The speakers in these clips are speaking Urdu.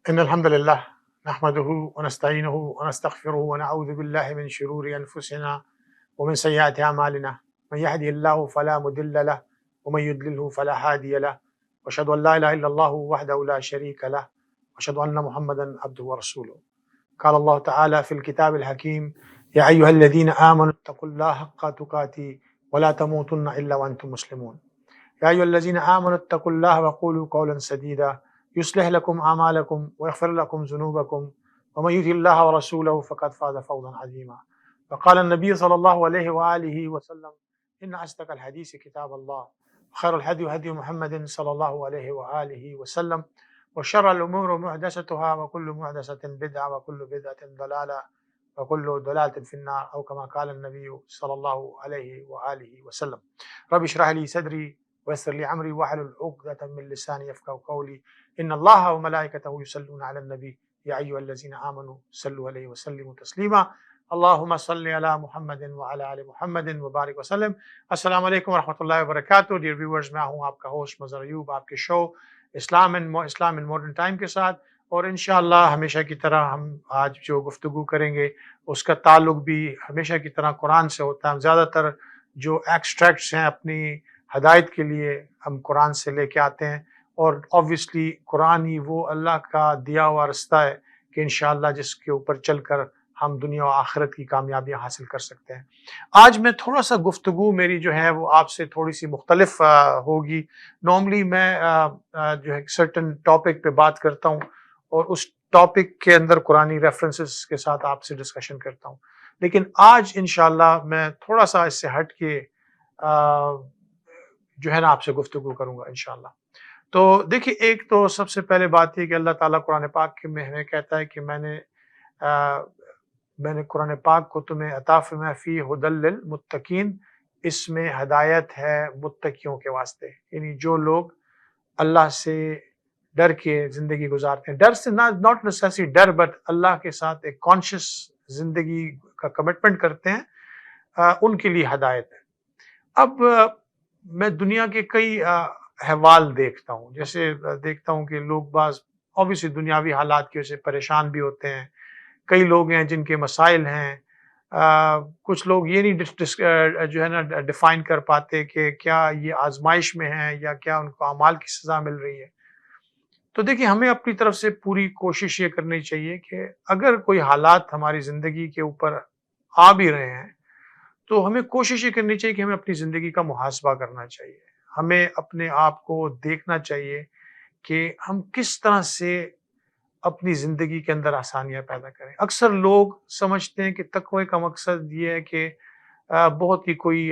إن الحمد لله نحمده ونستعينه ونستغفره ونعوذ بالله من شرور أنفسنا ومن سيئات أعمالنا. من يهده الله فلا مضل له ومن يضلله فلا هادي له، وأشهد أن لا إله إلا الله وحده لا شريك له، وأشهد أن محمدا عبده ورسوله. قال الله تعالى في الكتاب الحكيم: يا أيها الذين آمنوا اتقوا الله حق تقاته ولا تموتن إلا وأنتم مسلمون. يا أيها الذين آمنوا اتقوا الله وقولوا قولا سديدا يصلح لكم أعمالكم ويغفر لكم ذنوبكم ومن يطع الله ورسوله فقد فاز فوزا عظيما. وقال النبي صلى الله عليه وآله وسلم: إن أصدق الحديث كتاب الله، وخير الهدي هدي محمد صلى الله عليه وآله وسلم، وشر الأمور محدثتها وكل محدثة بدعة وكل بدعة ضلالة وكل ضلالة في النار، أو كما قال النبي صلى الله عليه وآله وسلم. رب اشرح لي صدري ويسر لي امری واحلل عقدۃ من لسانی یفقهوا قولی. ان اللہ وملائکتہ یصلون علی النبی یا ایھا الذین آمنوا صلوا علیہ وسلموا تسلیما. اللہم صل علی محمد وعلی آل محمد وبارک وسلم. السلام علیکم ورحمۃ اللہ وبرکاتہ. ڈیئر ویورز، میں ہوں آپ کا ہوسٹ مظہر ایوب، آپ کے شو اسلام ان ماڈرن ٹائم کے ساتھ. اور انشاءاللہ ہمیشہ کی طرح ہم آج جو گفتگو کریں گے اس کا تعلق بھی ہمیشہ کی طرح قرآن سے ہوتا ہے. ہم زیادہ تر جو ایکسٹریکٹس ہیں اپنی ہدایت کے لیے ہم قرآن سے لے کے آتے ہیں، اور آبویسلی قرآن ہی وہ اللہ کا دیا ہوا رستہ ہے کہ انشاءاللہ جس کے اوپر چل کر ہم دنیا و آخرت کی کامیابیاں حاصل کر سکتے ہیں. آج میں تھوڑا سا گفتگو میری جو ہے وہ آپ سے تھوڑی سی مختلف ہوگی. نارملی میں جو ہے سرٹن ٹاپک پہ بات کرتا ہوں اور اس ٹاپک کے اندر قرآنی ریفرنسز کے ساتھ آپ سے ڈسکشن کرتا ہوں، لیکن آج انشاءاللہ میں تھوڑا سا اس سے ہٹ کے جو ہے نا آپ سے گفتگو کروں گا انشاءاللہ. تو دیکھیے، ایک تو سب سے پہلے بات یہ کہ اللہ تعالیٰ قرآن پاک میں ہمیں کہتا ہے کہ میں نے قرآن پاک کو تمہیں عطا فرمایا فی ھدی للمتقین، اس میں ہدایت ہے متقیوں کے واسطے، یعنی جو لوگ اللہ سے ڈر کے زندگی گزارتے ہیں. ڈر سے ناٹ نیسیسری ڈر، بٹ اللہ کے ساتھ ایک کانشیس زندگی کا کمٹمنٹ کرتے ہیں، ان کے لیے ہدایت ہے. اب میں دنیا کے کئی احوال دیکھتا ہوں، جیسے دیکھتا ہوں کہ لوگ بعض اوبیسلی دنیاوی حالات کی وجہ سے پریشان بھی ہوتے ہیں. کئی لوگ ہیں جن کے مسائل ہیں. کچھ لوگ یہ نہیں جو ہے نا ڈیفائن کر پاتے کہ کیا یہ آزمائش میں ہیں یا کیا ان کو اعمال کی سزا مل رہی ہے. تو دیکھیں، ہمیں اپنی طرف سے پوری کوشش یہ کرنی چاہیے کہ اگر کوئی حالات ہماری زندگی کے اوپر آ بھی رہے ہیں تو ہمیں کوشش یہ کرنی چاہیے کہ ہمیں اپنی زندگی کا محاسبہ کرنا چاہیے. ہمیں اپنے آپ کو دیکھنا چاہیے کہ ہم کس طرح سے اپنی زندگی کے اندر آسانیاں پیدا کریں. اکثر لوگ سمجھتے ہیں کہ تقوی کا مقصد یہ ہے کہ بہت ہی کوئی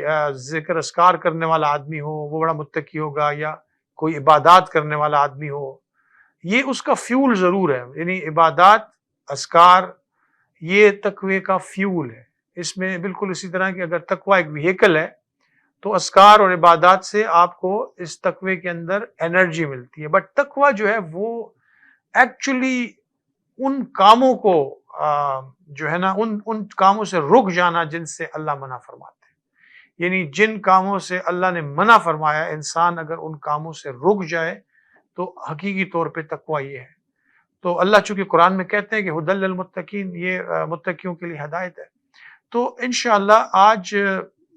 ذکر اذکار کرنے والا آدمی ہو وہ بڑا متقی ہوگا، یا کوئی عبادات کرنے والا آدمی ہو. یہ اس کا فیول ضرور ہے، یعنی عبادات اذکار یہ تقوی کا فیول ہے. اس میں بالکل اسی طرح کہ اگر تقوی ایک وہیکل ہے تو اذکار اور عبادات سے آپ کو اس تقوی کے اندر انرجی ملتی ہے. بٹ تقوی جو ہے وہ ایکچولی ان کاموں کو جو ہے نا ان کاموں سے رک جانا جن سے اللہ منع فرماتے ہیں. یعنی جن کاموں سے اللہ نے منع فرمایا، انسان اگر ان کاموں سے رک جائے تو حقیقی طور پہ تقوی یہ ہے. تو اللہ چونکہ قرآن میں کہتے ہیں کہ ھدی للمتقین، یہ متقیوں کے لیے ہدایت ہے. تو انشاءاللہ آج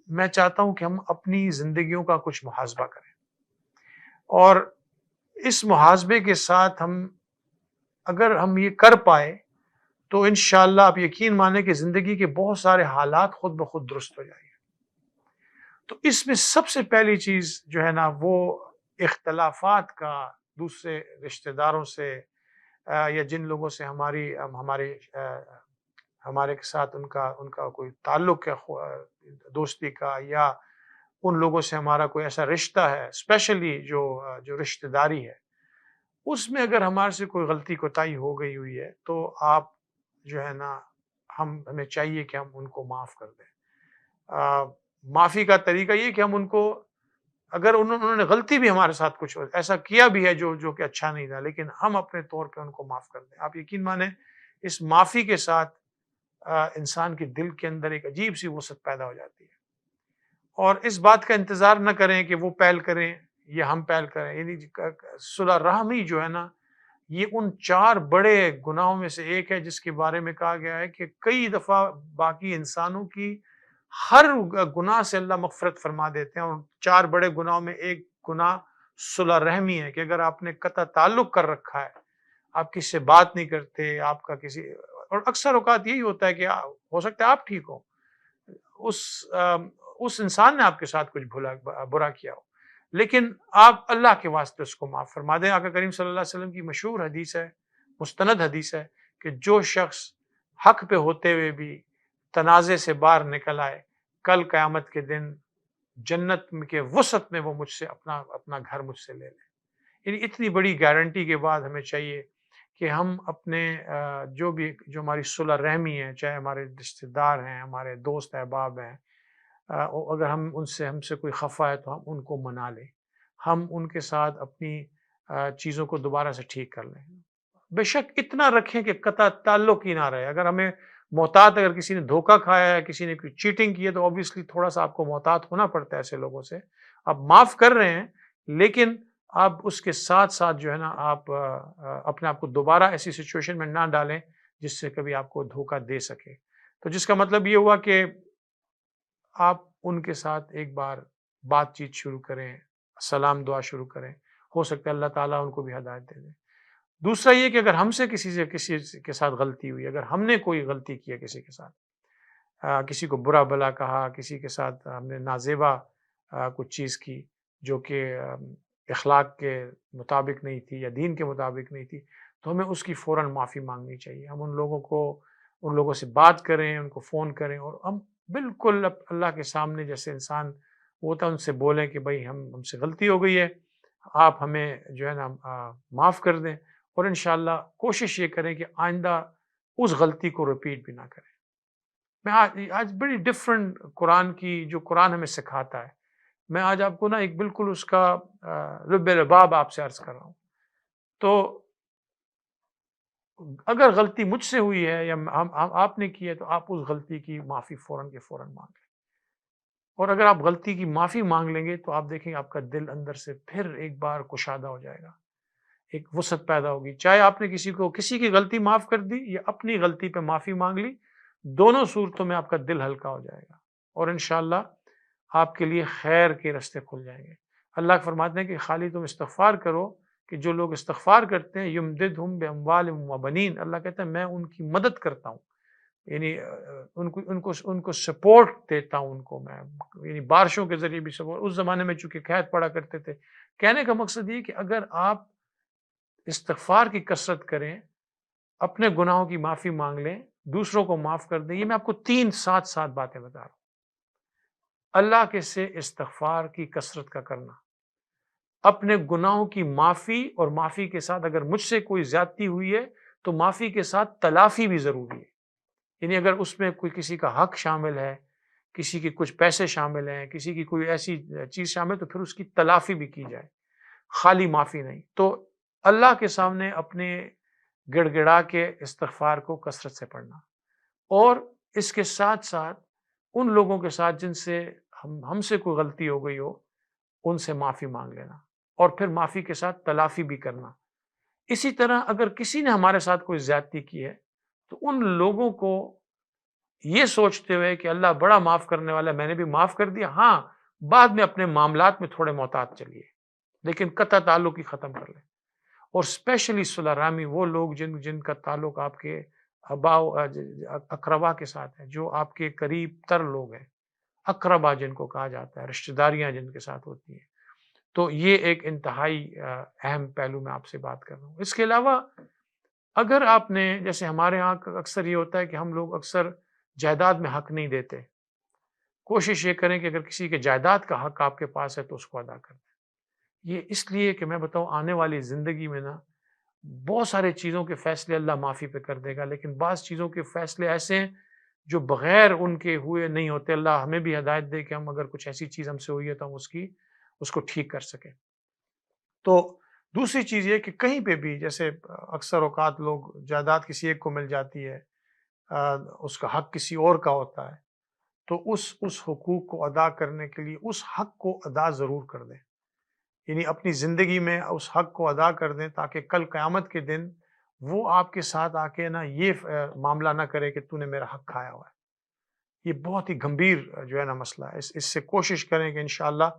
میں چاہتا ہوں کہ ہم اپنی زندگیوں کا کچھ محاسبہ کریں، اور اس محاسبے کے ساتھ اگر ہم یہ کر پائے تو انشاءاللہ آپ یقین مانیں کہ زندگی کے بہت سارے حالات خود بخود درست ہو جائیں گے. تو اس میں سب سے پہلی چیز جو ہے نا وہ اختلافات کا دوسرے رشتہ داروں سے یا جن لوگوں سے ہمارے کے ساتھ ان کا کوئی تعلق ہے دوستی کا، یا ان لوگوں سے ہمارا کوئی ایسا رشتہ ہے، اسپیشلی جو رشتہ داری ہے، اس میں اگر ہمارے سے کوئی غلطی کوتاہی ہو گئی ہوئی ہے تو آپ جو ہے نا ہمیں چاہیے کہ ہم ان کو معاف کر دیں. معافی کا طریقہ یہ کہ ہم ان کو، اگر انہوں نے غلطی بھی ہمارے ساتھ کچھ ایسا کیا بھی ہے جو کہ اچھا نہیں تھا، لیکن ہم اپنے طور پہ ان کو معاف کر دیں. آپ یقین مانیں اس معافی کے ساتھ انسان کے دل کے اندر ایک عجیب سی وسعت پیدا ہو جاتی ہے. اور اس بات کا انتظار نہ کریں کہ وہ پہل کریں یا ہم پہل کریں. یعنی صلح رحمی جو ہے نا یہ ان 4 بڑے گناہوں میں سے ایک ہے جس کے بارے میں کہا گیا ہے کہ کئی دفعہ باقی انسانوں کی ہر گناہ سے اللہ مغفرت فرما دیتے ہیں، اور 4 بڑے گناہوں میں ایک گناہ صلہ رحمی ہے، کہ اگر آپ نے قطع تعلق کر رکھا ہے، آپ کسی سے بات نہیں کرتے، آپ کا کسی، اور اکثر اوقات یہی ہوتا ہے کہ ہو سکتا ہے آپ ٹھیک ہو، اس اس انسان نے آپ کے ساتھ کچھ برا کیا ہو، لیکن آپ اللہ کے واسطے اس کو معاف فرما دیں۔ آقا کریم صلی اللہ علیہ وسلم کی مشہور حدیث ہے، مستند حدیث ہے، کہ جو شخص حق پہ ہوتے ہوئے بھی تنازع سے باہر نکل آئے، کل قیامت کے دن جنت کے وسعت میں وہ مجھ سے اپنا گھر مجھ سے لے لے۔ یعنی اتنی بڑی گارنٹی کے بعد ہمیں چاہیے کہ ہم اپنے جو ہماری صلہ رحمی ہے، چاہے ہمارے رشتہ دار ہیں، ہمارے دوست احباب ہیں، اگر ہم سے کوئی خفا ہے تو ہم ان کو منا لیں، ہم ان کے ساتھ اپنی چیزوں کو دوبارہ سے ٹھیک کر لیں۔ بے شک اتنا رکھیں کہ قطع تعلق ہی نہ رہے۔ اگر ہمیں محتاط، اگر کسی نے دھوکہ کھایا ہے، کسی نے کوئی چیٹنگ کی ہے، تو obviously تھوڑا سا آپ کو محتاط ہونا پڑتا ہے ایسے لوگوں سے۔ آپ معاف کر رہے ہیں، لیکن آپ اس کے ساتھ ساتھ جو ہے نا، آپ اپنے آپ کو دوبارہ ایسی سچویشن میں نہ ڈالیں جس سے کبھی آپ کو دھوکہ دے سکے۔ تو جس کا مطلب یہ ہوا کہ آپ ان کے ساتھ ایک بار بات چیت شروع کریں، سلام دعا شروع کریں، ہو سکتا ہے اللہ تعالیٰ ان کو بھی ہدایت دے دیں۔ دوسرا یہ کہ اگر ہم سے کسی کے ساتھ غلطی ہوئی، اگر ہم نے کوئی غلطی کی ہے کسی کے ساتھ، کسی کو برا بھلا کہا، کسی کے ساتھ ہم نے نازیبا کچھ چیز کی جو کہ اخلاق کے مطابق نہیں تھی یا دین کے مطابق نہیں تھی، تو ہمیں اس کی فوراً معافی مانگنی چاہیے۔ ہم ان لوگوں سے بات کریں، ان کو فون کریں، اور ہم بالکل اللہ کے سامنے جیسے انسان ہوتا ہے ان سے بولیں کہ بھائی ہم سے غلطی ہو گئی ہے، آپ ہمیں جو ہے نا معاف کر دیں، اور انشاءاللہ کوشش یہ کریں کہ آئندہ اس غلطی کو رپیٹ بھی نہ کریں۔ میں آج بڑی ڈفرنٹ قرآن کی جو قرآن ہمیں سکھاتا ہے، میں آج آپ کو نا ایک بالکل اس کا لب لباب آپ سے عرض کر رہا ہوں۔ تو اگر غلطی مجھ سے ہوئی ہے یا آپ نے کی ہے، تو آپ اس غلطی کی معافی فوراً کے فوراً مانگ لیں، اور اگر آپ غلطی کی معافی مانگ لیں گے تو آپ دیکھیں آپ کا دل اندر سے پھر ایک بار کشادہ ہو جائے گا، ایک وسعت پیدا ہوگی۔ چاہے آپ نے کسی کی غلطی معاف کر دی یا اپنی غلطی پہ معافی مانگ لی، دونوں صورتوں میں آپ کا دل ہلکا ہو جائے گا، اور انشاءاللہ آپ کے لیے خیر کے راستے کھل جائیں گے۔ اللہ فرماتے ہیں کہ خالی تم استغفار کرو، کہ جو لوگ استغفار کرتے ہیں یمددہم باموال و بنین، اللہ کہتا ہے میں ان کی مدد کرتا ہوں، یعنی ان کو سپورٹ دیتا ہوں، ان کو میں یعنی بارشوں کے ذریعے بھی سپورٹ۔ اس زمانے میں چونکہ قحط پڑا کرتے تھے۔ کہنے کا مقصد یہ کہ اگر آپ استغفار کی کثرت کریں، اپنے گناہوں کی معافی مانگ لیں، دوسروں کو معاف کر دیں، یہ میں آپ کو 3 ساتھ باتیں بتا رہا ہوں۔ اللہ کے سے استغفار کی کثرت کا کرنا، اپنے گناہوں کی معافی، اور معافی کے ساتھ اگر مجھ سے کوئی زیادتی ہوئی ہے تو معافی کے ساتھ تلافی بھی ضروری ہے، یعنی اگر اس میں کوئی کسی کا حق شامل ہے، کسی کے کچھ پیسے شامل ہیں، کسی کی کوئی ایسی چیز شامل ہے، تو پھر اس کی تلافی بھی کی جائے، خالی معافی نہیں۔ تو اللہ کے سامنے اپنے گڑ گڑا کے استغفار کو کثرت سے پڑھنا، اور اس کے ساتھ ساتھ ان لوگوں کے ساتھ جن سے ہم سے کوئی غلطی ہو گئی ہو، ان سے معافی مانگ لینا، اور پھر معافی کے ساتھ تلافی بھی کرنا۔ اسی طرح اگر کسی نے ہمارے ساتھ کوئی زیادتی کی ہے، تو ان لوگوں کو یہ سوچتے ہوئے کہ اللہ بڑا معاف کرنے والا ہے، میں نے بھی معاف کر دیا، ہاں بعد میں اپنے معاملات میں تھوڑے محتاط چلیے، لیکن قطع تعلق ہی ختم کر لیں۔ اور اسپیشلی صلہ رحمی، وہ لوگ جن کا تعلق آپ کے اقربا کے ساتھ ہے، جو آپ کے قریب تر لوگ ہیں، اقربا جن کو کہا جاتا ہے، رشتہ داریاں جن کے ساتھ ہوتی ہیں، تو یہ ایک انتہائی اہم پہلو میں آپ سے بات کر رہا ہوں۔ اس کے علاوہ اگر آپ نے، جیسے ہمارے ہاں اکثر یہ ہوتا ہے کہ ہم لوگ اکثر جائیداد میں حق نہیں دیتے، کوشش یہ کریں کہ اگر کسی کے جائیداد کا حق آپ کے پاس ہے تو اس کو ادا کر دیں۔ یہ اس لیے کہ میں بتاؤں آنے والی زندگی میں نا بہت سارے چیزوں کے فیصلے اللہ معافی پہ کر دے گا، لیکن بعض چیزوں کے فیصلے ایسے ہیں جو بغیر ان کے ہوئے نہیں ہوتے۔ اللہ ہمیں بھی ہدایت دے کہ ہم اگر کچھ ایسی چیز ہم سے ہوئی ہے تو ہم اس کو ٹھیک کر سکیں۔ تو دوسری چیز یہ کہ کہیں پہ بھی، جیسے اکثر اوقات لوگ جائیداد کسی ایک کو مل جاتی ہے، اس کا حق کسی اور کا ہوتا ہے، تو اس حقوق کو ادا کرنے کے لیے اس حق کو ادا ضرور کر دیں۔ یعنی اپنی زندگی میں اس حق کو ادا کر دیں تاکہ کل قیامت کے دن وہ آپ کے ساتھ آ کے نا یہ معاملہ نہ کرے کہ تو نے میرا حق کھایا ہوا ہے۔ یہ بہت ہی گمبھیر جو ہے نا مسئلہ ہے۔ اس سے کوشش کریں کہ انشاءاللہ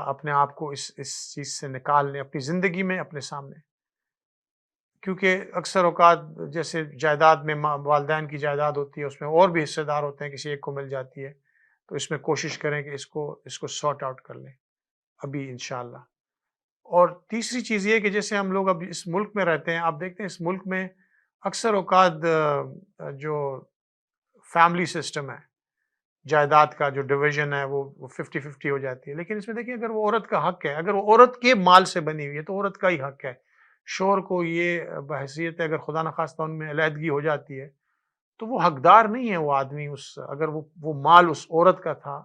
اپنے آپ کو اس چیز سے نکال لیں اپنی زندگی میں اپنے سامنے، کیونکہ اکثر اوقات جیسے جائیداد میں والدین کی جائیداد ہوتی ہے، اس میں اور بھی حصے دار ہوتے ہیں، کسی ایک کو مل جاتی ہے، تو اس میں کوشش کریں کہ اس کو سارٹ آؤٹ کر لیں ابھی انشاءاللہ۔ اور تیسری چیز یہ کہ جیسے ہم لوگ اب اس ملک میں رہتے ہیں، آپ دیکھتے ہیں اس ملک میں اکثر اوقات جو فیملی سسٹم ہے، جائیداد کا جو ڈویژن ہے وہ 50-50 ہو جاتی ہے، لیکن اس میں دیکھیں اگر وہ عورت کا حق ہے، اگر وہ عورت کے مال سے بنی ہوئی ہے تو عورت کا ہی حق ہے۔ شوہر کو یہ بحیثیت ہے، اگر خدا نخواستہ ان میں علیحدگی ہو جاتی ہے تو وہ حقدار نہیں ہے، وہ آدمی اگر وہ مال اس عورت کا تھا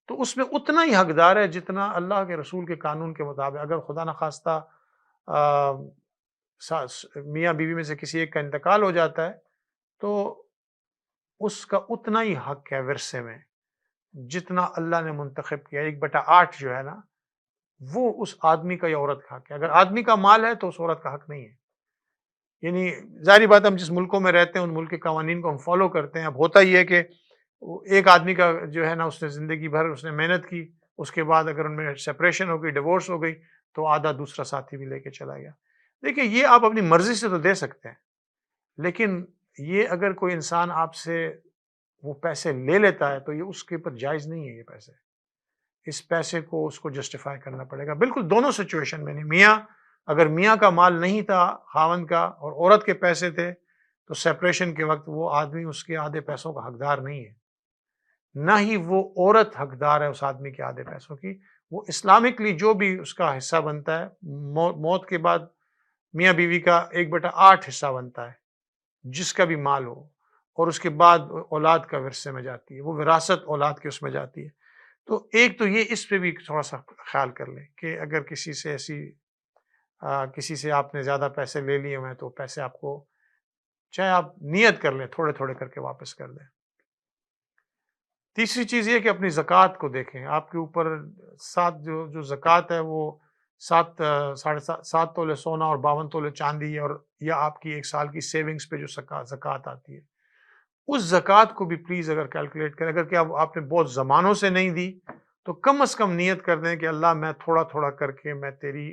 تو اس میں اتنا ہی حقدار ہے جتنا اللہ کے رسول کے قانون کے مطابق، اگر خدا نخواستہ میاں بیوی میں سے کسی ایک کا انتقال ہو جاتا ہے تو اس کا اتنا ہی حق ہے ورثے میں جتنا اللہ نے منتخب کیا۔ 1/8 جو ہے نا وہ اس آدمی کا یا عورت کا حق ہے۔ اگر آدمی کا مال ہے تو اس عورت کا حق نہیں ہے۔ یعنی ظاہری بات ہم جس ملکوں میں رہتے ہیں ان ملک کے قوانین کو ہم فالو کرتے ہیں۔ اب ہوتا ہی ہے کہ ایک آدمی کا جو ہے نا اس نے زندگی بھر اس نے محنت کی، اس کے بعد اگر ان میں سپریشن ہو گئی، ڈیورس ہو گئی تو آدھا دوسرا ساتھی بھی لے کے چلا گیا۔ دیکھیں یہ آپ اپنی مرضی سے تو دے سکتے ہیں، لیکن یہ اگر کوئی انسان آپ سے وہ پیسے لے لیتا ہے تو یہ اس کے اوپر جائز نہیں ہے۔ یہ پیسے، اس پیسے کو اس کو جسٹیفائی کرنا پڑے گا، بالکل دونوں سچویشن میں نہیں۔ اگر میاں کا مال نہیں تھا خاوند کا اور عورت کے پیسے تھے تو سیپریشن کے وقت وہ آدمی اس کے آدھے پیسوں کا حقدار نہیں ہے، نہ ہی وہ عورت حقدار ہے اس آدمی کے آدھے پیسوں کی۔ وہ اسلامکلی جو بھی اس کا حصہ بنتا ہے، موت کے بعد میاں بیوی کا 1/8 حصہ بنتا ہے جس کا بھی مال ہو، اور اس کے بعد اولاد کا ورثے میں جاتی ہے، وہ وراثت اولاد کے اس میں جاتی ہے۔ تو ایک تو یہ اس پہ بھی تھوڑا سا خیال کر لیں کہ اگر کسی سے آپ نے زیادہ پیسے لے لیے ہوئے ہیں تو پیسے آپ کو چاہے آپ نیت کر لیں تھوڑے تھوڑے کر کے واپس کر دیں۔ تیسری چیز یہ کہ اپنی زکوٰۃ کو دیکھیں، آپ کے اوپر جو زکوٰۃ ہے وہ 7 تولے سونا اور 52 تولے چاندی ہے، اور یا آپ کی 1 سال کی سیونگز پہ جو زکوٰۃ آتی ہے اس زکوٰۃ کو بھی پلیز اگر کیلکولیٹ کریں، اگر کہ آپ نے بہت زمانوں سے نہیں دی تو کم از کم نیت کر دیں کہ اللہ میں تھوڑا تھوڑا کر کے میں تیری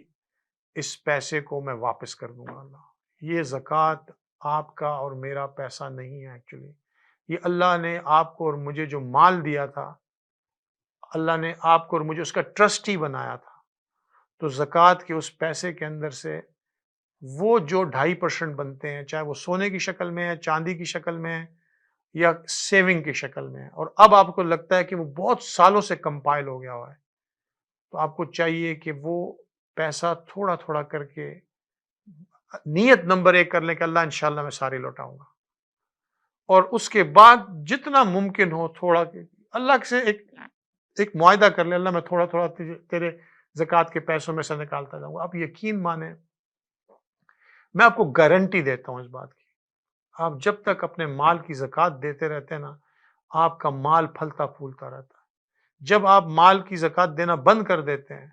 اس پیسے کو میں واپس کر دوں گا۔ اللہ یہ زکوٰۃ آپ کا اور میرا پیسہ نہیں ہے، ایکچولی یہ اللہ نے آپ کو اور مجھے جو مال دیا تھا، اللہ نے آپ کو اور مجھے اس کا ٹرسٹی بنایا تھا، تو زکوٰۃ کے اس پیسے کے اندر سے وہ جو 2.5% بنتے ہیں، چاہے وہ سونے کی شکل میں ہے، چاندی کی شکل میں ہے یا سیونگ کی شکل میں ہے، اور اب آپ کو لگتا ہے کہ وہ بہت سالوں سے کمپائل ہو گیا ہوا ہے، تو آپ کو چاہیے کہ وہ پیسہ تھوڑا تھوڑا کر کے نیت نمبر 1 کر لیں کہ اللہ انشاءاللہ میں ساری لوٹاؤں گا، اور اس کے بعد جتنا ممکن ہو تھوڑا اللہ سے ایک معاہدہ کر لیں، اللہ میں تھوڑا تھوڑا تیرے زکوٰۃ کے پیسوں میں سے نکالتا جاؤں گا۔ آپ یقین مانیں، میں آپ کو گارنٹی دیتا ہوں اس بات کی، آپ جب تک اپنے مال کی زکوٰۃ دیتے رہتے ہیں نا، آپ کا مال پھلتا پھولتا رہتا ہے۔ جب آپ مال کی زکوٰۃ دینا بند کر دیتے ہیں،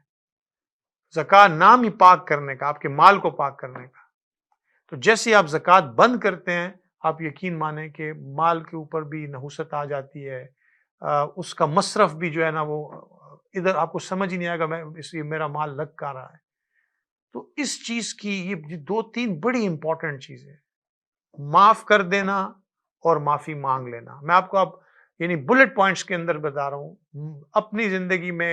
زکوٰۃ نام ہی پاک کرنے کا، آپ کے مال کو پاک کرنے کا، تو جیسے آپ زکوٰۃ بند کرتے ہیں، آپ یقین مانیں کہ مال کے اوپر بھی نحوست آ جاتی ہے، اس کا مصرف بھی جو ہے نا وہ ادھر آپ کو سمجھ ہی نہیں آئے گا میرا مال لگ کہاں رہا ہے۔ تو اس چیز کی یہ 2-3 بڑی امپورٹنٹ چیزیں، معاف کر دینا اور معافی مانگ لینا۔ میں آپ کو اب یعنی بلٹ پوائنٹس کے اندر بتا رہا ہوں، اپنی زندگی میں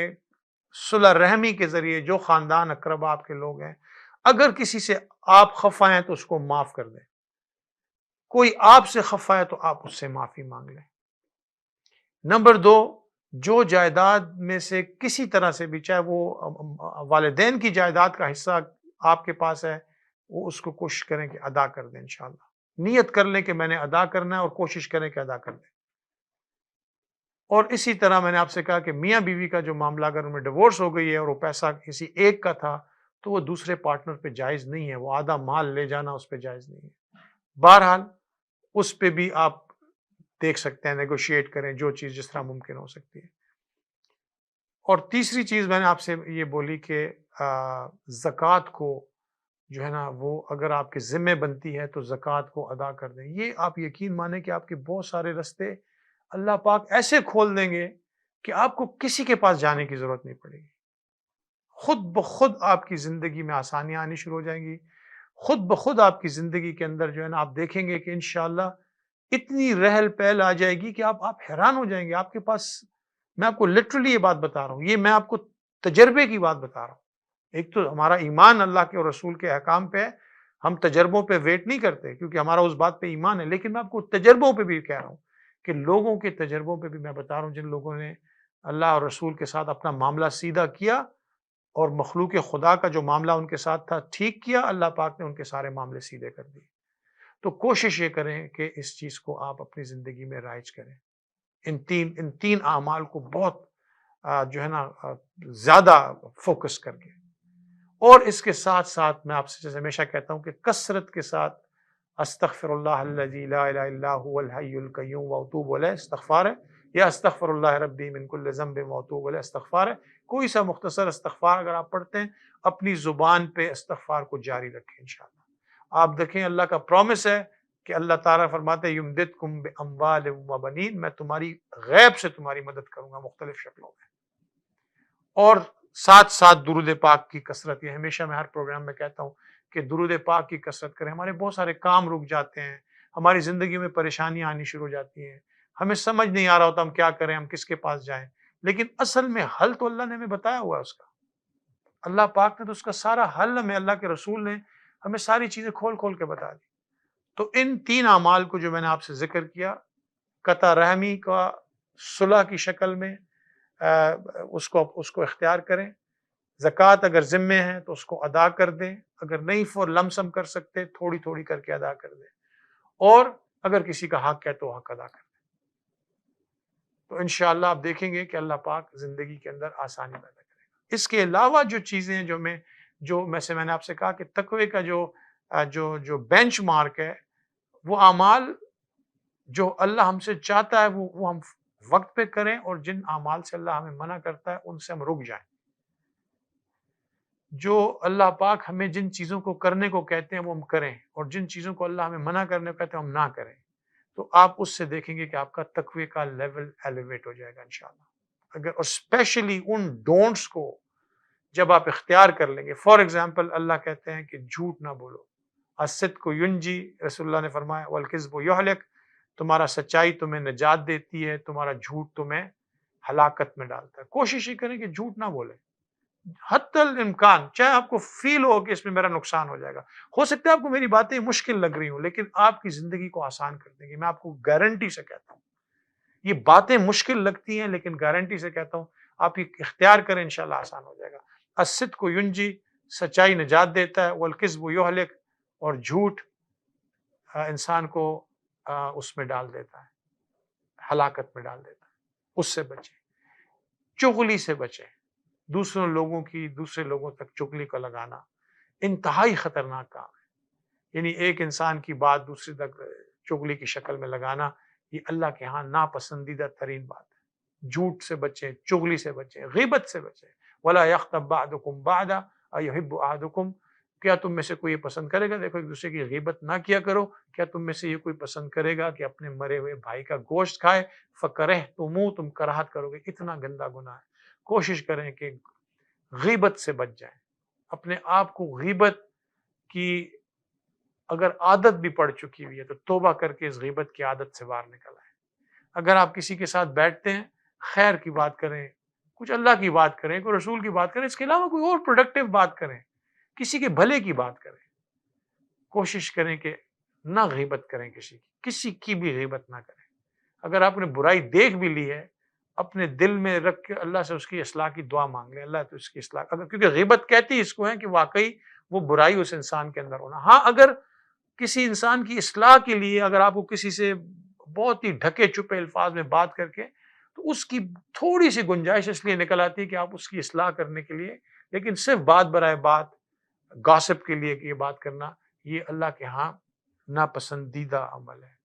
صلح رحمی کے ذریعے جو خاندان اقربا آپ کے لوگ ہیں، اگر کسی سے آپ خفا ہیں تو اس کو معاف کر دیں، کوئی آپ سے خفا ہے تو آپ اس سے معافی مانگ لیں۔ نمبر 2، جو جائیداد میں سے کسی طرح سے بھی، چاہے وہ والدین کی جائیداد کا حصہ آپ کے پاس ہے، وہ اس کو کوشش کریں کہ ادا کر دیں انشاءاللہ۔ نیت کر لیں کہ میں نے ادا کرنا ہے اور کوشش کریں کہ ادا کر دیں۔ اور اسی طرح میں نے آپ سے کہا کہ میاں بیوی کا جو معاملہ اگر ان میں ڈیورس ہو گئی ہے اور وہ پیسہ کسی ایک کا تھا تو وہ دوسرے پارٹنر پہ جائز نہیں ہے، وہ آدھا مال لے جانا اس پہ جائز نہیں ہے۔ بہرحال اس پہ بھی آپ دیکھ سکتے ہیں، نیگوشیٹ کریں جو چیز جس طرح ممکن ہو سکتی ہے۔ اور تیسری چیز میں نے آپ سے یہ بولی کہ زکوٰۃ کو جو ہے نا وہ اگر آپ کے ذمے بنتی ہے تو زکوٰۃ کو ادا کر دیں. یہ آپ یقین مانیں کہ آپ کے بہت سارے رستے اللہ پاک ایسے کھول دیں گے کہ آپ کو کسی کے پاس جانے کی ضرورت نہیں پڑے گی. خود بخود آپ کی زندگی میں آسانیاں آنی شروع ہو جائیں گی. خود بخود آپ کی زندگی کے اندر جو ہے نا آپ دیکھیں گے کہ انشاءاللہ اتنی رہل پہل آ جائے گی کہ آپ حیران ہو جائیں گے. آپ کے پاس، میں آپ کو لٹرلی یہ بات بتا رہا ہوں، یہ میں آپ کو تجربے کی بات بتا رہا ہوں. ایک تو ہمارا ایمان اللہ کے اور رسول کے احکام پہ ہے، ہم تجربوں پہ ویٹ نہیں کرتے کیونکہ ہمارا اس بات پہ ایمان ہے، لیکن میں آپ کو تجربوں پہ بھی کہہ رہا ہوں کہ لوگوں کے تجربوں پہ بھی میں بتا رہا ہوں جن لوگوں نے اللہ اور رسول کے ساتھ اپنا معاملہ سیدھا کیا اور مخلوق خدا کا جو معاملہ ان کے ساتھ تھا ٹھیک کیا، اللہ پاک نے ان کے سارے معاملے سیدھے کر دیے. تو کوشش یہ کریں کہ اس چیز کو آپ اپنی زندگی میں رائج کریں. ان تین اعمال کو بہت جو ہے نا زیادہ فوکس کر کے، اور اس کے ساتھ ساتھ میں آپ سے جیسے ہمیشہ کہتا ہوں کہ کثرت کے ساتھ استغفر اللہ الذی لا الہ الا هو الحی القیوم واتوب الیہ استغفار ہے، یا استغفر اللہ ربی من کل ذنب واتوب الیہ استغفار ہے. کوئی سا مختصر استغفار اگر آپ پڑھتے ہیں اپنی زبان پہ استغفار کو جاری رکھیں. انشاءاللہ آپ دیکھیں اللہ کا پرومس ہے کہ اللہ تعالیٰ فرماتے ہیں یمددکم باموال وبنین، میں تمہاری غیب سے تمہاری مدد کروں گا مختلف شکلوں میں. اور ساتھ ساتھ درود پاک کی کثرت، یہ ہمیشہ میں ہر پروگرام میں کہتا ہوں کہ درود پاک کی کثرت کریں. ہمارے بہت سارے کام رک جاتے ہیں، ہماری زندگی میں پریشانیاں آنی شروع ہو جاتی ہیں، ہمیں سمجھ نہیں آ رہا ہوتا ہم کیا کریں، ہم کس کے پاس جائیں، لیکن اصل میں حل تو اللہ نے ہمیں بتایا ہوا ہے اس کا. اللہ پاک نے تو اس کا سارا حل ہمیں، اللہ کے رسول نے ہمیں ساری چیزیں کھول کھول کے بتا دی. تو ان تین اعمال کو جو میں نے آپ سے ذکر کیا، قطع رحمی کا صلح کی شکل میں اس کو اختیار کریں. زکوٰۃ اگر ذمے ہے تو اس کو ادا کر دیں، اگر نہیں فور لمسم کر سکتے تھوڑی تھوڑی کر کے ادا کر دیں، اور اگر کسی کا حق ہے تو حق ادا کر دیں. تو انشاءاللہ آپ دیکھیں گے کہ اللہ پاک زندگی کے اندر آسانی پیدا کرے گا. اس کے علاوہ جو چیزیں جو میں نے آپ سے کہا کہ تقوی کا جو بینچ مارک ہے، وہ اعمال جو اللہ ہم سے چاہتا ہے وہ ہم وقت پہ کریں، اور جن اعمال سے اللہ ہمیں منع کرتا ہے ان سے ہم رک جائیں. جو اللہ پاک ہمیں جن چیزوں کو کرنے کو کہتے ہیں وہ ہم کریں، اور جن چیزوں کو اللہ ہمیں منع کرنے کو کہتے ہیں ہم نہ کریں. تو آپ اس سے دیکھیں گے کہ آپ کا تقوی کا لیول ایلیویٹ ہو جائے گا انشاءاللہ. اگر اور اسپیشلی ان ڈونٹس کو جب آپ اختیار کر لیں گے، فار ایگزامپل اللہ کہتے ہیں کہ جھوٹ نہ بولو، الصدق ینجی، رسول اللہ نے فرمایا والکذب یہلک، تمہارا سچائی تمہیں نجات دیتی ہے، تمہارا جھوٹ تمہیں ہلاکت میں ڈالتا ہے. کوشش یہ کریں کہ جھوٹ نہ بولیں حتی الامکان، چاہے آپ کو فیل ہو کہ اس میں میرا نقصان ہو جائے گا. ہو سکتا ہے آپ کو میری باتیں مشکل لگ رہی ہوں لیکن آپ کی زندگی کو آسان کر دیں گی. میں آپ کو گارنٹی سے کہتا ہوں، یہ باتیں مشکل لگتی ہیں لیکن گارنٹی سے کہتا ہوں آپ یہ اختیار کریں انشاءاللہ آسان ہو جائے گا. الصدق ینجی، سچائی نجات دیتا ہے، والکذب یہلک، اور جھوٹ انسان کو اس میں ڈال دیتا ہے، ہلاکت میں ڈال دیتا ہے. اس سے بچیں. چغلی سے بچیں. دوسرے لوگوں تک چغلی کو لگانا انتہائی خطرناک کام ہے. یعنی ایک انسان کی بات دوسرے تک چغلی کی شکل میں لگانا، یہ اللہ کے ہاں ناپسندیدہ ترین بات ہے. جھوٹ سے بچیں، چغلی سے بچیں، غیبت سے بچیں. وَلَا يَغْتَبْ بَعْضُكُمْ بَعْضًا أَيُحِبُّ أَحَدُكُمْ، کیا تم میں سے کوئی یہ پسند کرے گا، دیکھو ایک دوسرے کی غیبت نہ کیا کرو، کیا تم میں سے یہ کوئی پسند کرے گا کہ اپنے مرے ہوئے بھائی کا گوشت کھائے، فَكَرِهْتُمُوهُ، تم کراہت کرو گے. اتنا گندا گناہ ہے. کوشش کریں کہ غیبت سے بچ جائیں. اپنے آپ کو غیبت کی اگر عادت بھی پڑ چکی ہوئی ہے تو توبہ کر کے اس غیبت کی عادت سے باہر نکل آئیں. اگر آپ کسی کے ساتھ بیٹھتے ہیں، خیر کی بات کریں، کچھ اللہ کی بات کریں، کوئی رسول کی بات کریں، اس کے علاوہ کوئی اور پروڈکٹیو بات کریں، کسی کے بھلے کی بات کریں. کوشش کریں کہ نہ غیبت کریں، کسی کی بھی غیبت نہ کریں. اگر آپ نے برائی دیکھ بھی لی ہے، اپنے دل میں رکھ کے اللہ سے اس کی اصلاح کی دعا مانگ لیں. اللہ تو اس کی اصلاح، کیونکہ غیبت کہتی اس کو ہے کہ واقعی وہ برائی اس انسان کے اندر ہونا. ہاں اگر کسی انسان کی اصلاح کے لیے اگر آپ کو کسی سے بہت ہی ڈھکے چھپے الفاظ میں بات کر کے، تو اس کی تھوڑی سی گنجائش اس لیے نکل آتی ہے کہ آپ اس کی اصلاح کرنے کے لیے، لیکن صرف بات برائے بات، گاسپ کے لیے کہ یہ بات کرنا، یہ اللہ کے ہاں ناپسندیدہ عمل ہے.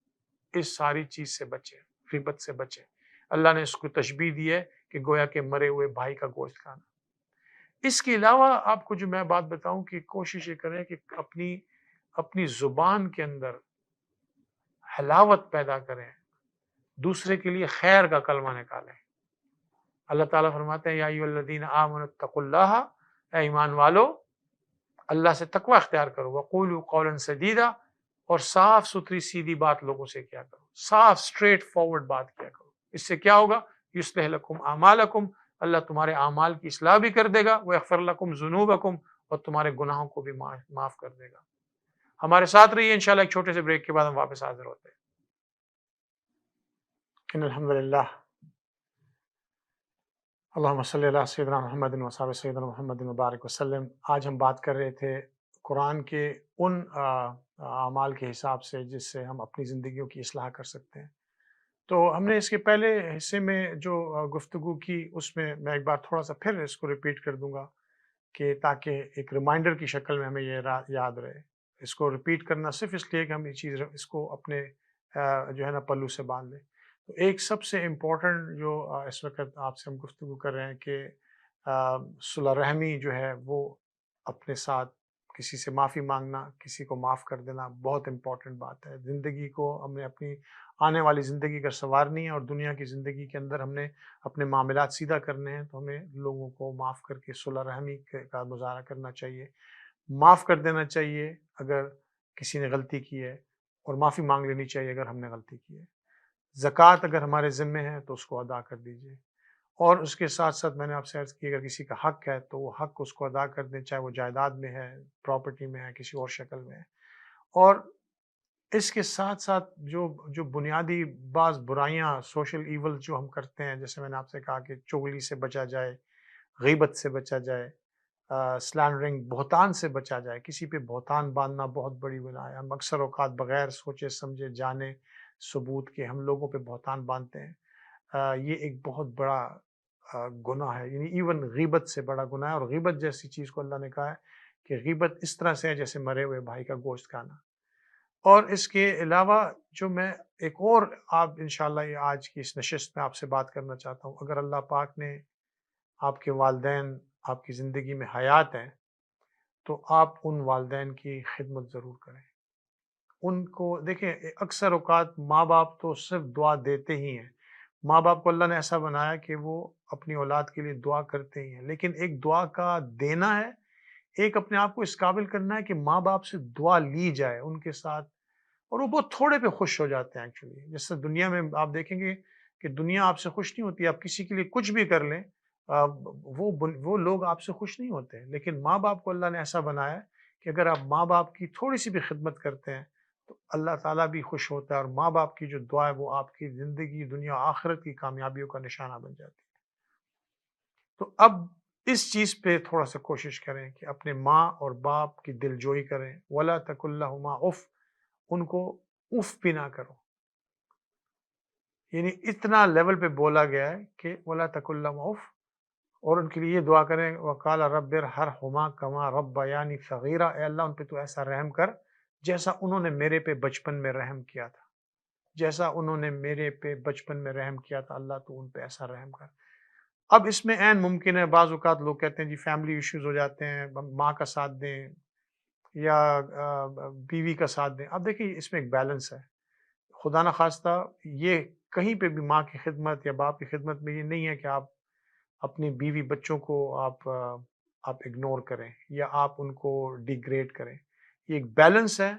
اس ساری چیز سے بچیں، غیبت سے بچیں. اللہ نے اس کو تشبیہ دی ہے کہ گویا کہ مرے ہوئے بھائی کا گوشت کھانا۔ اس کے علاوہ آپ کو جو میں بات بتاؤں کہ کوشش یہ کریں کہ اپنی زبان کے اندر حلاوت پیدا کریں، دوسرے کے لیے خیر کا کلمہ نکالیں۔ اللہ تعالیٰ فرماتے ہیں یا ایھا الذین آمنوا اتقوا اللہ، اے ایمان والو اللہ سے تقوی اختیار کرو، وقولوا قولا سدیدا، اور صاف ستھری سیدھی بات لوگوں سے کیا کرو، صاف اسٹریٹ فارورڈ بات کیا کرو۔ اس سے کیا ہوگا؟ یصلح لکم اعمالکم، اللہ تمہارے اعمال کی اصلاح بھی کر دے گا، ویغفر لکم ذنوبکم، اور تمہارے گناہوں کو بھی معاف کر دے گا۔ ہمارے ساتھ رہیے، انشاءاللہ ایک چھوٹے سے بریک کے بعد ہم واپس حاضر ہوتے ہیں۔ ان الحمدللہ، اللہم صلی علی سیدنا محمد وصحبہ سیدنا محمد وبارک وسلم۔ آج ہم بات کر رہے تھے قرآن کے ان اعمال کے حساب سے جس سے ہم اپنی زندگیوں کی اصلاح کر سکتے ہیں۔ تو ہم نے اس کے پہلے حصے میں جو گفتگو کی اس میں ایک بار تھوڑا سا پھر اس کو ریپیٹ کر دوں گا کہ تاکہ ایک ریمائنڈر کی شکل میں ہمیں یہ یاد رہے۔ اس کو ریپیٹ کرنا صرف اس لیے کہ ہم یہ چیز اس کو اپنے جو ہے نا پلو سے باندھ لیں۔ تو ایک سب سے امپورٹنٹ جو اس وقت آپ سے ہم گفتگو کر رہے ہیں کہ صلح رحمی جو ہے وہ اپنے ساتھ کسی سے معافی مانگنا، کسی کو معاف کر دینا بہت امپورٹنٹ بات ہے۔ زندگی کو ہم نے اپنی آنے والی زندگی کا سنوارنی ہے، اور دنیا کی زندگی کے اندر ہم نے اپنے معاملات سیدھا کرنے ہیں، تو ہمیں لوگوں کو معاف کر کے صلح رحمی کا مظاہرہ کرنا چاہیے، معاف کر دینا چاہیے اگر کسی نے غلطی کی ہے، اور معافی مانگ لینی چاہیے اگر ہم نے غلطی کی ہے۔ زکوٰۃ اگر ہمارے ذمے ہے تو اس کو ادا کر دیجیے، اور اس کے ساتھ ساتھ میں نے آپ سے عرض کی اگر کسی کا حق ہے تو وہ حق اس کو ادا کر دیں، چاہے وہ جائیداد میں ہے، پراپرٹی میں ہے، کسی اور شکل میں ہے۔ اور اس کے ساتھ ساتھ جو بنیادی بعض برائیاں، سوشل ایول جو ہم کرتے ہیں، جیسے میں نے آپ سے کہا کہ چغلی سے بچا جائے، غیبت سے بچا جائے، سلینڈرنگ، بہتان سے بچا جائے۔ کسی پہ بہتان باندھنا بہت بڑی گناہ ہے۔ ہم اکثر اوقات بغیر سوچے سمجھے جانے ثبوت کے ہم لوگوں پہ بہتان باندھتے ہیں۔ یہ ایک بہت بڑا گناہ ہے، یعنی ایون غیبت سے بڑا گناہ ہے۔ اور غیبت جیسی چیز کو اللہ نے کہا ہے کہ غیبت اس طرح سے ہے جیسے مرے ہوئے بھائی کا گوشت کھانا۔ اور اس کے علاوہ جو میں ایک اور آپ انشاءاللہ یہ آج کی اس نشست میں آپ سے بات کرنا چاہتا ہوں، اگر اللہ پاک نے آپ کے والدین آپ کی زندگی میں حیات ہیں تو آپ ان والدین کی خدمت ضرور کریں۔ ان کو دیکھیں، اکثر اوقات ماں باپ تو صرف دعا دیتے ہی ہیں، ماں باپ کو اللہ نے ایسا بنایا کہ وہ اپنی اولاد کے لیے دعا کرتے ہی ہیں، لیکن ایک دعا کا دینا ہے، ایک اپنے آپ کو اس قابل کرنا ہے کہ ماں باپ سے دعا لی جائے ان کے ساتھ، اور وہ بہت تھوڑے پہ خوش ہو جاتے ہیں ایکچولی۔ جس سے دنیا میں آپ دیکھیں گے کہ دنیا آپ سے خوش نہیں ہوتی، آپ کسی کے لیے کچھ بھی کر لیں وہ لوگ آپ سے خوش نہیں ہوتے، لیکن ماں باپ کو اللہ نے ایسا بنایا ہے کہ اگر آپ ماں باپ کی تھوڑی سی بھی خدمت کرتے ہیں تو اللہ تعالیٰ بھی خوش ہوتا ہے، اور ماں باپ کی جو دعا ہے وہ آپ کی زندگی، دنیا آخرت کی کامیابیوں کا نشانہ بن جاتی ہے۔ تو اب اس چیز پہ تھوڑا سا کوشش کریں کہ اپنے ماں اور باپ کی دل جوئی کریں، وَلَا تَقُل لَّهُمَا اُف، ان کو اف بھی نہ کرو، یعنی اتنا لیول پہ بولا گیا ہے کہ وَلَا تَقُل لَّهُمَا اف، اور ان کے لیے یہ دعا کریں وَقَالَ رَبِّ ارْحَمْهُمَا كَمَا رَبَّيَانِي صَغِيرًا، اے اللہ ان پہ تو ایسا رحم کر جیسا انہوں نے میرے پہ بچپن میں رحم کیا تھا، جیسا انہوں نے میرے پہ بچپن میں رحم کیا تھا، اللہ تو ان پہ ایسا رحم کر۔ اب اس میں عین ممکن ہے بعض اوقات لوگ کہتے ہیں جی فیملی ایشوز ہو جاتے ہیں، ماں کا ساتھ دیں یا بیوی کا ساتھ دیں۔ اب دیکھیں اس میں ایک بیلنس ہے، خدا نخواستہ یہ کہیں پہ بھی ماں کی خدمت یا باپ کی خدمت میں یہ نہیں ہے کہ آپ اپنی بیوی بچوں کو آپ اگنور کریں یا آپ ان کو ڈیگریڈ کریں۔ یہ ایک بیلنس ہے،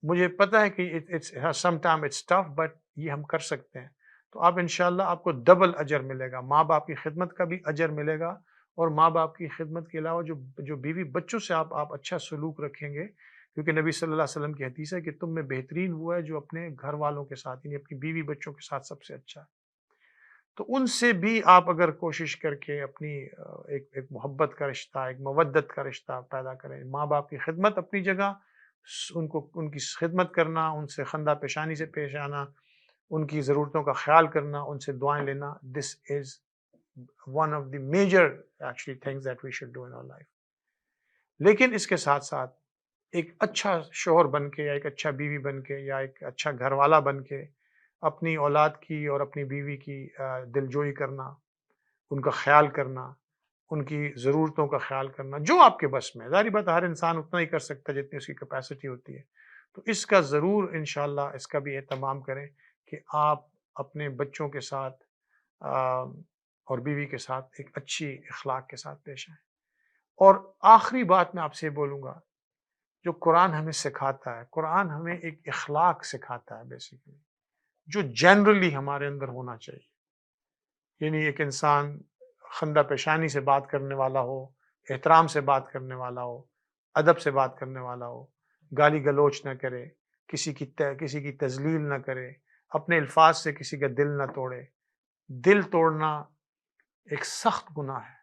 مجھے پتہ ہے کہ some time it's tough, but یہ ہم کر سکتے ہیں۔ تو آپ انشاءاللہ آپ کو ڈبل اجر ملے گا، ماں باپ کی خدمت کا بھی اجر ملے گا، اور ماں باپ کی خدمت کے علاوہ جو بیوی بچوں سے آپ اچھا سلوک رکھیں گے، کیونکہ نبی صلی اللہ علیہ وسلم کی حدیث ہے کہ تم میں بہترین وہ ہے جو اپنے گھر والوں کے ساتھ، یعنی اپنی بیوی بچوں کے ساتھ سب سے اچھا ہے۔ تو ان سے بھی آپ اگر کوشش کر کے اپنی ایک محبت کا رشتہ، ایک مودت کا رشتہ پیدا کریں، ماں باپ کی خدمت اپنی جگہ، ان کی خدمت کرنا، ان سے خندہ پیشانی سے پیش آنا، ان کی ضرورتوں کا خیال کرنا، ان سے دعائیں لینا، this is one of the major actually things that we should do in our life. لیکن اس کے ساتھ ساتھ ایک اچھا شوہر بن کے یا ایک اچھا بیوی بن کے یا ایک اچھا گھر والا بن کے اپنی اولاد کی اور اپنی بیوی کی دلجوئی کرنا، ان کا خیال کرنا، ان کی ضرورتوں کا خیال کرنا، جو آپ کے بس میں ہے۔ ظاہری بات ہے ہر انسان اتنا ہی کر سکتا ہے جتنی اس کی کیپیسٹی ہوتی ہے، تو اس کا ضرور انشاءاللہ اس کا بھی اہتمام کریں کہ آپ اپنے بچوں کے ساتھ اور بیوی کے ساتھ ایک اچھی اخلاق کے ساتھ پیش آئیں۔ اور آخری بات میں آپ سے بولوں گا، جو قرآن ہمیں سکھاتا ہے، قرآن ہمیں ایک اخلاق سکھاتا ہے بیسیکلی، جو جنرلی ہمارے اندر ہونا چاہیے۔ یعنی ایک انسان خندہ پیشانی سے بات کرنے والا ہو، احترام سے بات کرنے والا ہو، ادب سے بات کرنے والا ہو، گالی گلوچ نہ کرے، کسی کی تذلیل نہ کرے، اپنے الفاظ سے کسی کا دل نہ توڑے۔ دل توڑنا ایک سخت گناہ ہے،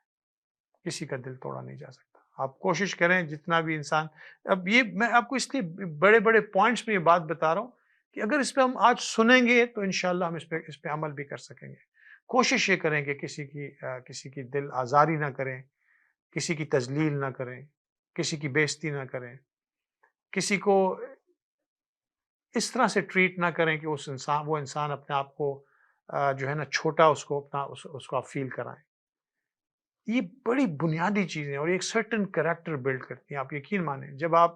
کسی کا دل توڑا نہیں جا سکتا۔ آپ کوشش کریں جتنا بھی انسان، اب یہ میں آپ کو اس لیے بڑے بڑے پوائنٹس میں یہ بات بتا رہا ہوں کہ اگر اس پہ ہم آج سنیں گے تو انشاءاللہ ہم اس پہ عمل بھی کر سکیں گے۔ کوشش یہ کریں کہ کسی کی دل آزاری نہ کریں، کسی کی تذلیل نہ کریں، کسی کی بے عزتی نہ کریں، کسی کو اس طرح سے ٹریٹ نہ کریں کہ وہ انسان اپنے آپ کو جو ہے نا چھوٹا اس کو آپ فیل کرائیں۔ یہ بڑی بنیادی چیزیں اور ایک سرٹن کریکٹر بلڈ کرتی ہیں۔ آپ یقین مانیں جب آپ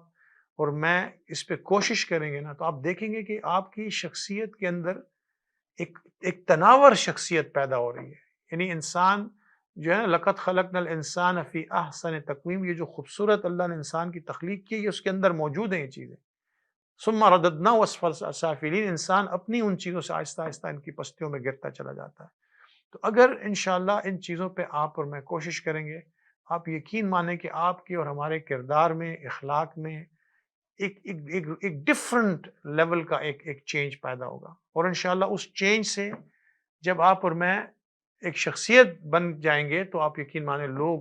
اور میں اس پہ کوشش کریں گے نا تو آپ دیکھیں گے کہ آپ کی شخصیت کے اندر ایک تناور شخصیت پیدا ہو رہی ہے۔ یعنی انسان جو ہے نا لقد خلقنا الانسان فی احسن تقویم، یہ جو خوبصورت اللہ نے انسان کی تخلیق کی ہے، یہ اس کے اندر موجود ہیں یہ چیزیں۔ ثم رددناه اسفل سافلین، انسان اپنی ان چیزوں سے آہستہ آہستہ ان کی پستیوں میں گرتا چلا جاتا ہے۔ تو اگر انشاءاللہ ان چیزوں پہ آپ اور میں کوشش کریں گے، آپ یقین مانیں کہ آپ کی اور ہمارے کردار میں، اخلاق میں ایک ڈفرنٹ لیول کا ایک چینج پیدا ہوگا۔ اور انشاءاللہ اس چینج سے جب آپ اور میں ایک شخصیت بن جائیں گے تو آپ یقین مانیں لوگ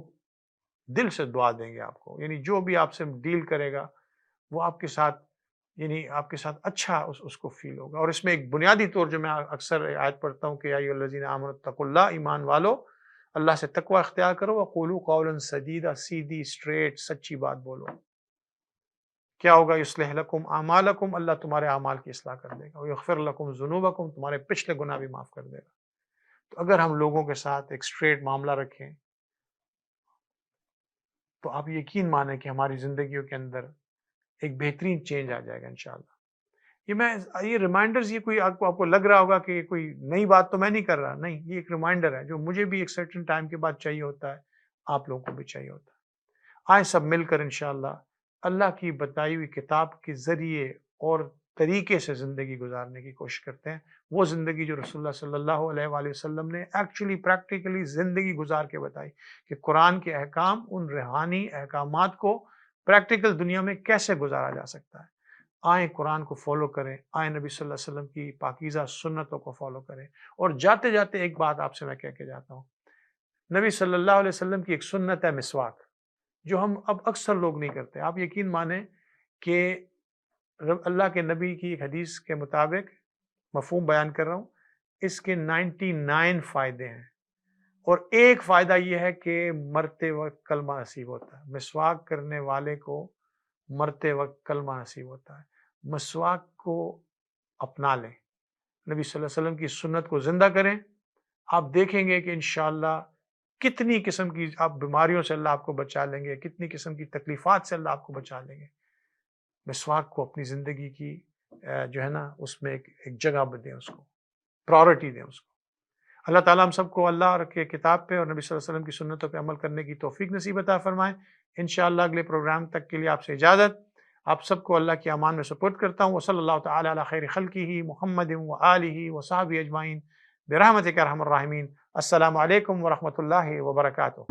دل سے دعا دیں گے آپ کو۔ یعنی جو بھی آپ سے ڈیل کرے گا وہ آپ کے ساتھ اچھا اس کو فیل ہوگا۔ اور اس میں ایک بنیادی طور جو میں اکثر آیت پڑھتا ہوں کہ یا ایھا الذین آمنوا اتقوا اللہ، ایمان والو اللہ سے تقوی اختیار کرو، وقولوا قولا سدیدا، سیدھی اسٹریٹ سچی بات بولو۔ کیا ہوگا؟ یصلح لکم اعمالکم، اللہ تمہارے اعمال کی اصلاح کر دے گا، ویغفر لکم ذنوبکم، تمہارے پچھلے گناہ بھی معاف کر دے گا۔ تو اگر ہم لوگوں کے ساتھ ایک اسٹریٹ معاملہ رکھیں تو آپ یقین مانیں کہ ہماری زندگیوں کے اندر ایک بہترین چینج آ جائے گا انشاءاللہ۔ یہ ریمائنڈرز، یہ کوئی آپ کو لگ رہا ہوگا کہ کوئی نئی بات تو میں نہیں کر رہا، نہیں، یہ ایک ریمائنڈر ہے جو مجھے بھی ایک سرٹن ٹائم کے بعد چاہیے ہوتا ہے، آپ لوگوں کو بھی چاہیے ہوتا ہے۔ آئیں سب مل کر انشاءاللہ اللہ کی بتائی ہوئی کتاب کے ذریعے اور طریقے سے زندگی گزارنے کی کوشش کرتے ہیں، وہ زندگی جو رسول اللہ صلی اللہ علیہ وآلہ وسلم نے ایکچولی پریکٹیکلی زندگی گزار کے بتائی کہ قرآن کے احکام، ان روحانی احکامات کو پریکٹیکل دنیا میں کیسے گزارا جا سکتا ہے۔ آئیں قرآن کو فالو کریں، آئیں نبی صلی اللہ علیہ وسلم کی پاکیزہ سنتوں کو فالو کریں۔ اور جاتے جاتے ایک بات آپ سے میں کہہ کے جاتا ہوں، نبی صلی اللہ علیہ وسلم کی ایک سنت ہے مسواک، جو ہم اب اکثر لوگ نہیں کرتے۔ آپ یقین مانیں کہ اللہ کے نبی کی ایک حدیث کے مطابق مفہوم بیان کر رہا ہوں، اس کے 99 فائدے ہیں، اور ایک فائدہ یہ ہے کہ مرتے وقت کلمہ نصیب ہوتا ہے۔ مسواک کرنے والے کو مرتے وقت کلمہ نصیب ہوتا ہے۔ مسواک کو اپنا لیں، نبی صلی اللہ علیہ وسلم کی سنت کو زندہ کریں، آپ دیکھیں گے کہ انشاءاللہ کتنی قسم کی آپ بیماریوں سے اللہ آپ کو بچا لیں گے، کتنی قسم کی تکلیفات سے اللہ آپ کو بچا لیں گے۔ مسواک کو اپنی زندگی کی جو ہے نا اس میں ایک جگہ دیں، اس کو پرائورٹی دیں اس کو۔ اللہ تعالیٰ ہم سب کو اللہ کے کتاب پہ اور نبی صلی اللہ علیہ وسلم کی سنتوں پہ عمل کرنے کی توفیق نصیب عطا فرمائیں۔ انشاءاللہ اگلے پروگرام تک کے لیے آپ سے اجازت، آپ سب کو اللہ کی امان میں سپورٹ کرتا ہوں۔ وصلی اللہ تعالیٰ علی خیر خلقہ محمد وآلہ وصحبہ اجمعین برحمتک ارحم الراحمین۔ السلام علیکم ورحمۃ اللہ وبرکاتہ۔